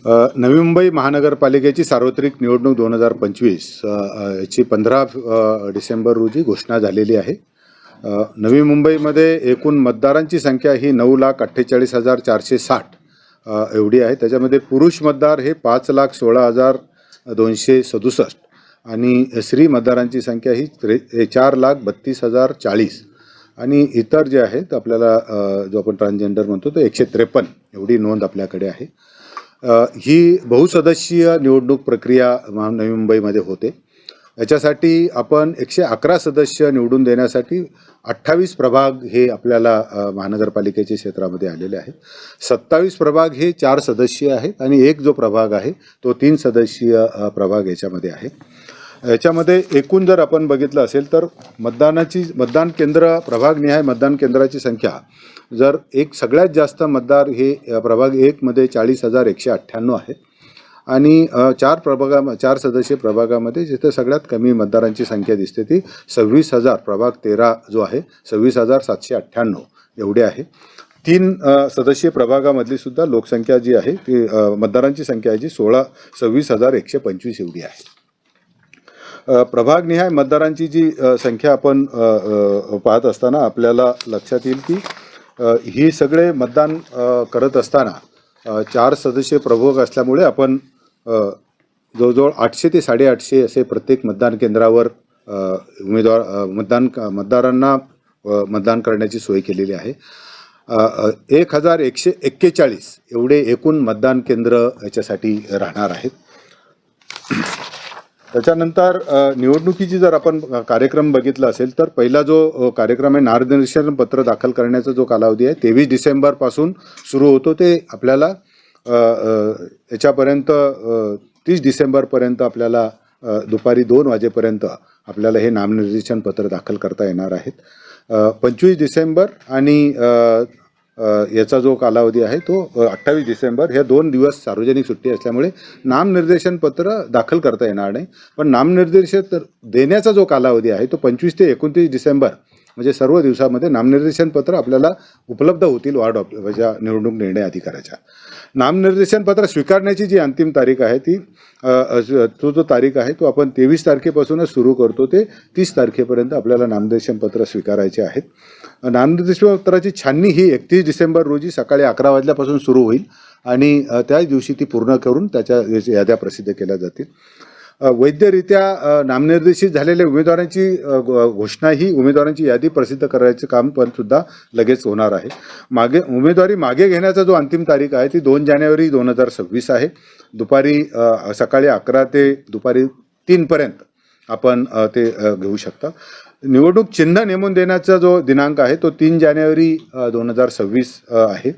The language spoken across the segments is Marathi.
नवी मुंबई महानगरपालिकेची सार्वत्रिक निवडणूक 2025 याची 15 डिसेंबर रोजी घोषणा झालेली आहे. नवी मुंबईमध्ये एकूण मतदारांची संख्या ही 9,48,460 एवढी आहे. त्याच्यामध्ये पुरुष मतदार हे 5,16,267 आणि स्त्री मतदारांची संख्या ही 4,32,040 आणि इतर जे आहेत आपल्याला जो आपण ट्रान्सजेंडर म्हणतो तो 153 एवढी नोंद आपल्याकडे आहे. ही बहुसदस्यीय निवडणूक प्रक्रिया नवी मुंबईमध्ये होते. याच्यासाठी आपण 111 सदस्य निवडून देण्यासाठी 28 प्रभाग हे आपल्याला महानगरपालिकेच्या क्षेत्रामध्ये आलेले आहेत. 27 प्रभाग हे 4 सदस्यीय आहेत आणि एक जो प्रभाग आहे तो 3 सदस्यीय प्रभाग याच्यामध्ये आहे. याच्यामध्ये एकूण जर आपण बघितलं असेल तर मतदान केंद्र प्रभागनिहाय मतदान केंद्राची संख्या जर सगळ्यात जास्त मतदार हे प्रभाग 1 मध्ये 40,198 आहेत आणि 4 सदस्यीय प्रभागामध्ये जिथे सगळ्यात कमी मतदारांची संख्या दिसते ती 26,000 प्रभाग 13 जो आहे 26,798 एवढे आहे. 3 सदस्यीय प्रभागामधली सुद्धा लोकसंख्या जी आहे ती मतदारांची संख्या जी 26,125 एवढी आहे. प्रभागनिहाय मतदारांची जी संख्या आपण पाहत असताना आपल्याला लक्षात येईल की ही सगळे मतदान करत असताना 4 सदस्यीय प्रभाग असल्यामुळे आपण जवळजवळ 800 ते 850 असे प्रत्येक मतदान केंद्रावर मतदारांना मतदान करण्याची सोय केलेली आहे. 1,141 एवढे एकूण मतदान केंद्र याच्यासाठी राहणार आहेत. त्याच्यानंतर निवडणुकीची जर आपण कार्यक्रम बघितला असेल तर पहिला जो कार्यक्रम आहे नामनिर्देशन पत्र दाखल करण्याचा जो कालावधी आहे 23 डिसेंबरपासून सुरू होतो ते आपल्याला याच्यापर्यंत 30 डिसेंबरपर्यंत आपल्याला दुपारी 2 वाजेपर्यंत आपल्याला हे नामनिर्देशन पत्र दाखल करता येणार आहेत. 25 डिसेंबर आणि याचा जो कालावधी आहे तो 28 डिसेंबर हे 2 दिवस सार्वजनिक सुट्टी असल्यामुळे नामनिर्देशन पत्र दाखल करता येणार नाही. पण नामनिर्देशन देण्याचा जो कालावधी आहे तो 25 ते 29 डिसेंबर म्हणजे सर्व दिवसामध्ये नामनिर्देशन पत्र आपल्याला उपलब्ध होतील वार्ड ऑफिसच्या निवडणूक निर्णय अधिकाऱ्याच्या. नामनिर्देशन पत्र स्वीकारण्याची जी अंतिम तारीख आहे ती जो तारीख आहे तो आपण 23 तारखेपासूनच सुरू करतो ते 30 तारखेपर्यंत आपल्याला नामनिर्देशन पत्र स्वीकारायचे आहेत. नामनिर्देशन पत्राची छाननी ही 31 डिसेंबर रोजी सकाळी 11 वाजल्यापासून सुरू होईल आणि त्याच दिवशी ती पूर्ण करून त्याच्या याद्या प्रसिद्ध केल्या जातील. वैधरित्या नामनिर्देशित झालेल्या उमेदवारांची घोषणा ही उमेदवारांची यादी प्रसिद्ध करायचं काम पण सुद्धा लगेच होणार आहे. उमेदवारी मागे घेण्याचा जो अंतिम तारीख आहे ती 2 जानेवारी 2026 आहे. सकाळी 11 ते दुपारी 3 पर्यंत आपण ते घेऊ शकता. निवडणूक चिन्ह नेमून देण्याचा जो दिनांक आहे तो 3 जानेवारी 2026 आहे.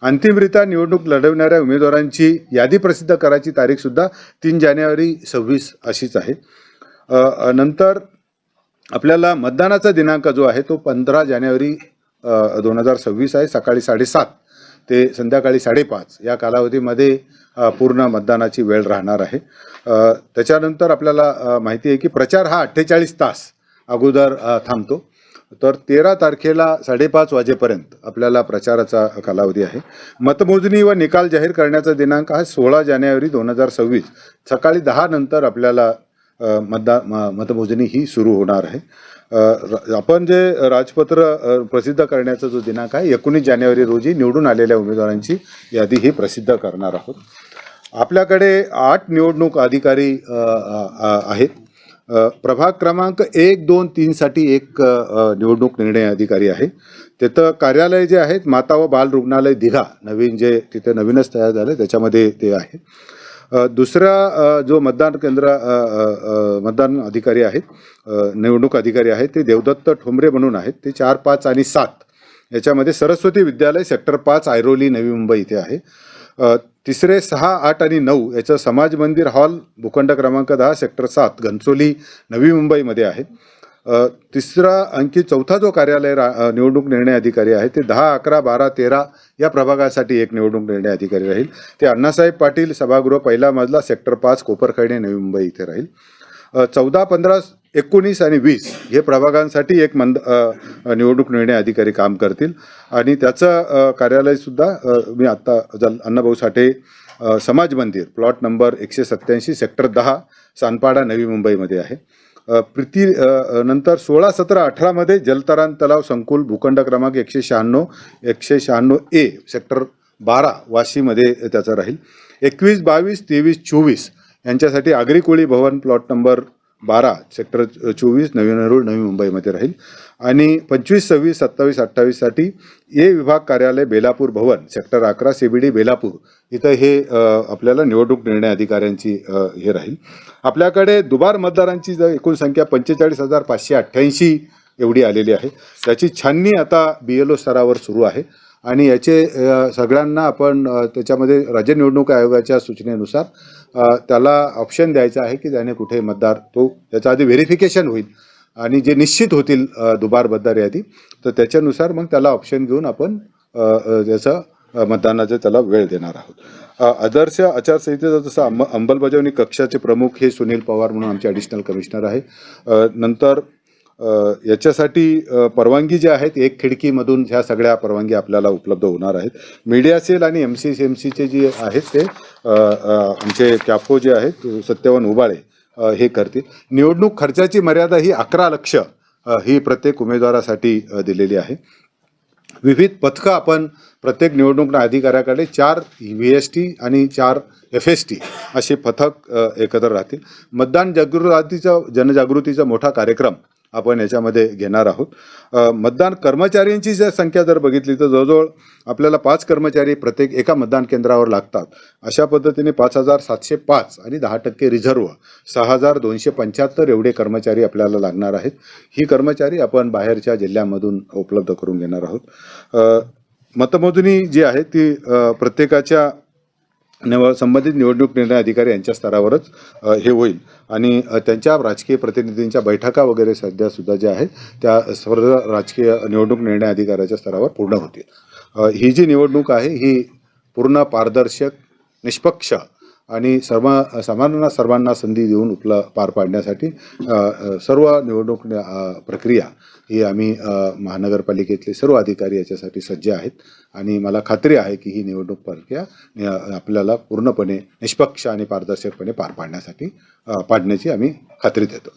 अंतिमरित्या निवडणूक लढवणाऱ्या उमेदवारांची यादी प्रसिद्ध करायची तारीखसुद्धा 3 जानेवारी 26 अशीच आहे. नंतर आपल्याला मतदानाचा दिनांक जो आहे तो 15 जानेवारी 2026 आहे. सकाळी 7:30 ते संध्याकाळी 5:30 या कालावधीमध्ये पूर्ण मतदानाची वेळ राहणार आहे. त्याच्यानंतर आपल्याला माहिती आहे की प्रचार हा 48 तास अगोदर थांबतो. तर 13 तारखेला 5:30 वाजेपर्यंत आपल्याला प्रचाराचा कालावधी आहे. मतमोजणी व निकाल जाहीर करण्याचा दिनांक हा 16 जानेवारी 2026 सकाळी 10 नंतर आपल्याला मतमोजणी ही सुरू होणार आहे. आपण जे राजपत्र प्रसिद्ध करण्याचा जो दिनांक आहे 19 जानेवारी रोजी निवडून आलेल्या उमेदवारांची यादी ही प्रसिद्ध करणार आहोत. आपल्याकडे 8 निवडणूक अधिकारी आहेत. प्रभाग क्रमांक 1, 2, 3 साठी एक निवडणूक निर्णय अधिकारी आहे. तिथं कार्यालय जे आहेत माता व बाल रुग्णालय दिघा नवीन जे तिथे नवीनच तयार झालं त्याच्यामध्ये ते आहे. दुसरा जो मतदान अधिकारी आहेत निवडणूक अधिकारी आहेत ते देवदत्त ठोंबरे म्हणून आहेत. ते 4, 5 आणि 7 याच्यामध्ये सरस्वती विद्यालय सेक्टर 5 ऐरोली नवी मुंबई इथे आहे. तिसरे 6, 8 आणि 9 याचं समाज मंदिर हॉल भूखंड क्रमांक 10 सेक्टर 7 घनसोली नवी मुंबईमध्ये आहे. चौथा जो कार्यालय निवडणूक निर्णय अधिकारी आहे ते 10, 11, 12, 13 या प्रभागासाठी एक निवडणूक निर्णय अधिकारी राहील. ते अण्णासाहेब पाटील सभागृह पहिला मजला सेक्टर 5 कोपरखैरणे नवी मुंबई इथे राहील. 14, 15, 19 आणि 20 हे प्रभागांसाठी एक निवडणूक निर्णय अधिकारी काम करतील आणि त्याचं कार्यालयसुद्धा मी आत्ता अण्णाभाऊ साठे समाज मंदिर प्लॉट नंबर 187 सेक्टर 10 सानपाडा नवी मुंबईमध्ये आहे. नंतर 16, 17, 18 मध्ये जलतरण तलाव संकुल भूखंड क्रमांक 196A सेक्टर 12 वाशीमध्ये त्याचा राहील. 21, 22, 23, 24 यांच्यासाठी आगरी कोळी भवन प्लॉट नंबर 12 सेक्टर 24 नवी नेरूळ नवी मुंबईमध्ये राहील आणि 25, 26, 27, 28 साठी ए विभाग कार्यालय बेलापूर भवन सेक्टर 11 CBD बेलापूर इथं हे आपल्याला निवडणूक निर्णय अधिकाऱ्यांची हे राहील. आपल्याकडे दुबार मतदारांची एकूण संख्या 45,588 एवढी आलेली आहे. त्याची छाननी आता BLO स्तरावर सुरू आहे आणि याचे सगळ्यांना आपण त्याच्यामध्ये राज्य निवडणूक आयोगाच्या सूचनेनुसार त्याला ऑप्शन द्यायचा आहे की त्याने कुठे मतदार तो त्याच्या आधी व्हेरिफिकेशन होईल आणि जे निश्चित होतील दुबार मतदार यादी तर त्याच्यानुसार मग त्याला ऑप्शन घेऊन आपण त्याचं मतदानाचा त्याला वेळ देणार आहोत. आदर्श आचारसंहितेचा जसं अंमलबजावणी कक्षाचे प्रमुख हे सुनील पवार म्हणून आमचे ॲडिशनल कमिशनर आहे. नंतर याच्यासाठी परवानगी ज्या आहेत एक खिडकीमधून ह्या सगळ्या परवानगी आपल्याला उपलब्ध होणार आहेत. मीडिया सेल आणि MCMCचे जे आहेत ते आमचे कॅफो जे आहेत सत्यवान उबाळे हे करतील. निवडणूक खर्चाची मर्यादा ही 11 लक्ष ही प्रत्येक उमेदवारासाठी दिलेली आहे. विविध पथकं आपण प्रत्येक निवडणूक अधिकाऱ्याकडे 4 VST आणि 4 FST असे पथक एकत्र राहतील. मतदान जनजागृतीचा मोठा कार्यक्रम आपण याच्यामध्ये घेणार आहोत. मतदान कर्मचाऱ्यांची जर संख्या जर बघितली तर जवळजवळ आपल्याला 5 कर्मचारी प्रत्येक एका मतदान केंद्रावर लागतात. अशा पद्धतीने 5,705 आणि 10% रिझर्व्ह 6,275 एवढे कर्मचारी आपल्याला लागणार आहेत. ही कर्मचारी आपण बाहेरच्या जिल्ह्यांमधून उपलब्ध करून घेणार आहोत. मतमोजणी जी आहे ती प्रत्येकाच्या संबंधित निवडणूक निर्णय अधिकारी यांच्या स्तरावरच हे होईल आणि त्यांच्या राजकीय प्रतिनिधींच्या बैठका वगैरे सध्यासुद्धा ज्या आहेत त्या सर्व राजकीय निवडणूक निर्णय अधिकाऱ्याच्या स्तरावर पूर्ण होतील. ही जी निवडणूक आहे ही पूर्ण पारदर्शक निष्पक्ष आणि सर्वांना संधी देऊन पार पाडण्यासाठी सर्व निवडणूक प्रक्रिया ही आम्ही महानगरपालिकेतले सर्व अधिकारी याच्यासाठी सज्ज आहेत आणि मला खात्री आहे की ही निवडणूक प्रक्रिया आपल्याला पूर्णपणे निष्पक्ष आणि पारदर्शकपणे पार पाडण्याची आम्ही खात्री देतो.